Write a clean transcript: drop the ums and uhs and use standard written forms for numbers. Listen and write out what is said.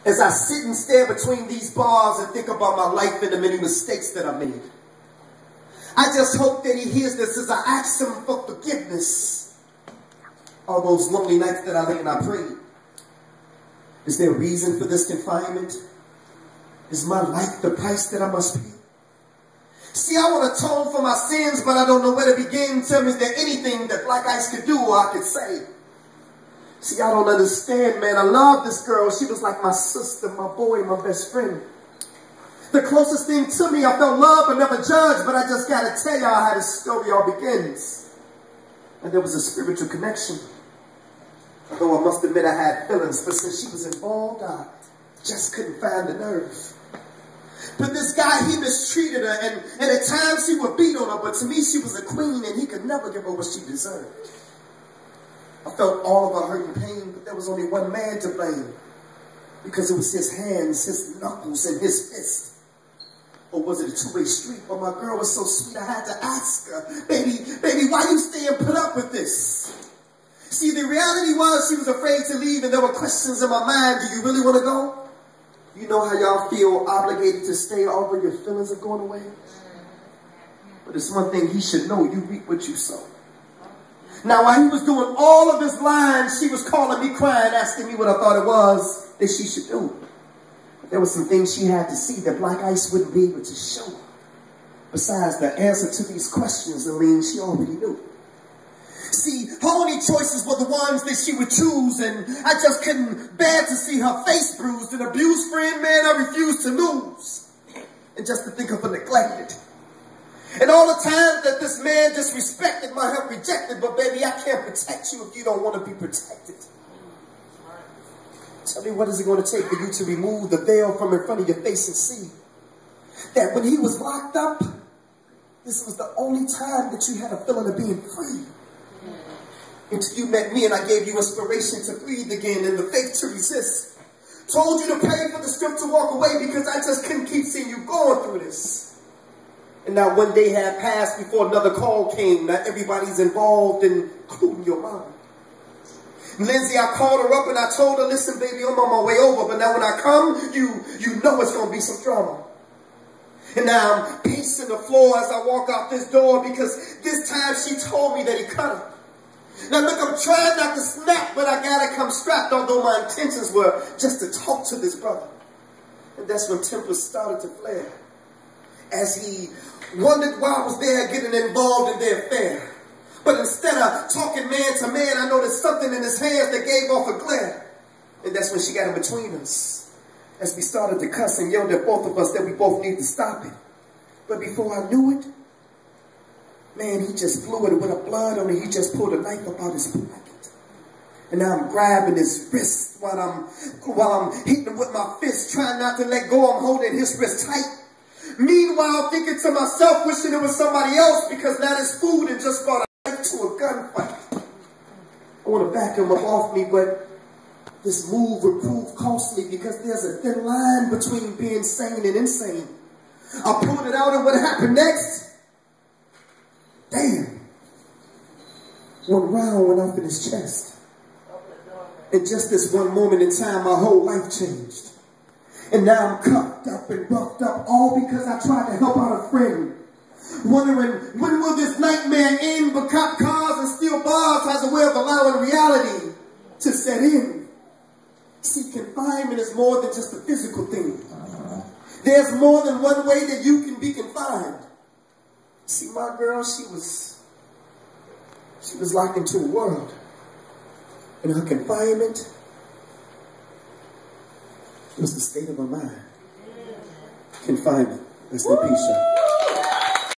as I sit and stare between these bars and think about my life and the many mistakes that I made. I just hope that he hears this as I ask him for forgiveness. All those lonely nights that I lay and I prayed. Is there a reason for this confinement? Is my life the price that I must pay? See, I want to atone for my sins, but I don't know where to begin. Tell me, is there anything that Blaq Ice could do or I could say? See, I don't understand, man. I love this girl. She was like my sister, my boy, my best friend. The closest thing to me, I felt love but never judged, but I just got to tell y'all how this story all begins. And there was a spiritual connection. Although I must admit I had feelings, but since she was involved, I just couldn't find the nerve. But this guy, he mistreated her, and at times he would beat on her, but to me she was a queen, and he could never give her what she deserved. I felt all of her hurt and pain, but there was only one man to blame, because it was his hands, his knuckles, and his fist. Or was it a two-way street? Well, my girl was so sweet, I had to ask her, baby, why you stay and put up with this? See, the reality was she was afraid to leave, and there were questions in my mind. Do you really want to go? You know how y'all feel obligated to stay, although your feelings are going away? But it's one thing he should know: you reap what you sow. Now, while he was doing all of his lines, she was calling me, crying, asking me what I thought it was that she should do. But there were some things she had to see that Blaq Ice wouldn't be able to show her. Besides, the answer to these questions, she already knew. See, her only choices were the ones that she would choose, and I just couldn't bear to see her face bruised. An abused friend, man, I refused to lose. And just to think of her neglected. And all the times that this man disrespected my help rejected, but baby, I can't protect you if you don't want to be protected. Tell me, what is it going to take for you to remove the veil from in front of your face and see that when he was locked up, this was the only time that you had a feeling of being free? Until you met me and I gave you inspiration to breathe again and the faith to resist. Told you to pray for the strength to walk away because I just couldn't keep seeing you going through this. And now one day had passed before another call came. Now everybody's involved, including your mom. Lindsay, I called her up and I told her, listen, baby, I'm on my way over. But now when I come, you know it's going to be some drama. And now I'm pacing the floor as I walk out this door because this time she told me that he cut her. Now look, I'm trying not to snap, but I gotta come strapped, although my intentions were just to talk to this brother. And that's when tempers started to flare, as he wondered why I was there getting involved in their affair. But instead of talking man to man, I noticed something in his hands that gave off a glare. And that's when she got in between us, as we started to cuss and yelled at both of us that we both needed to stop it. But before I knew it, man, he just blew it with a blood on it. He just pulled a knife up out his pocket. And now I'm grabbing his wrist while I'm hitting him with my fist, trying not to let go. I'm holding his wrist tight. Meanwhile, thinking to myself, wishing it was somebody else, because now there's food and just brought a knife to a gunfight. I want to back him up off me, but this move would prove costly because there's a thin line between being sane and insane. I pulled it out, and what happened next? Damn. One round went up in his chest. In just this one moment in time, my whole life changed. And now I'm cuffed up and roughed up, all because I tried to help out a friend. Wondering, when will this nightmare end? But cop cars and steel bars has a way of allowing reality to set in. See, confinement is more than just a physical thing. There's more than one way that you can be confined. See, my girl, she was locked into a world. And her confinement was the state of her mind. Confinement. Let's go, peace, y'all.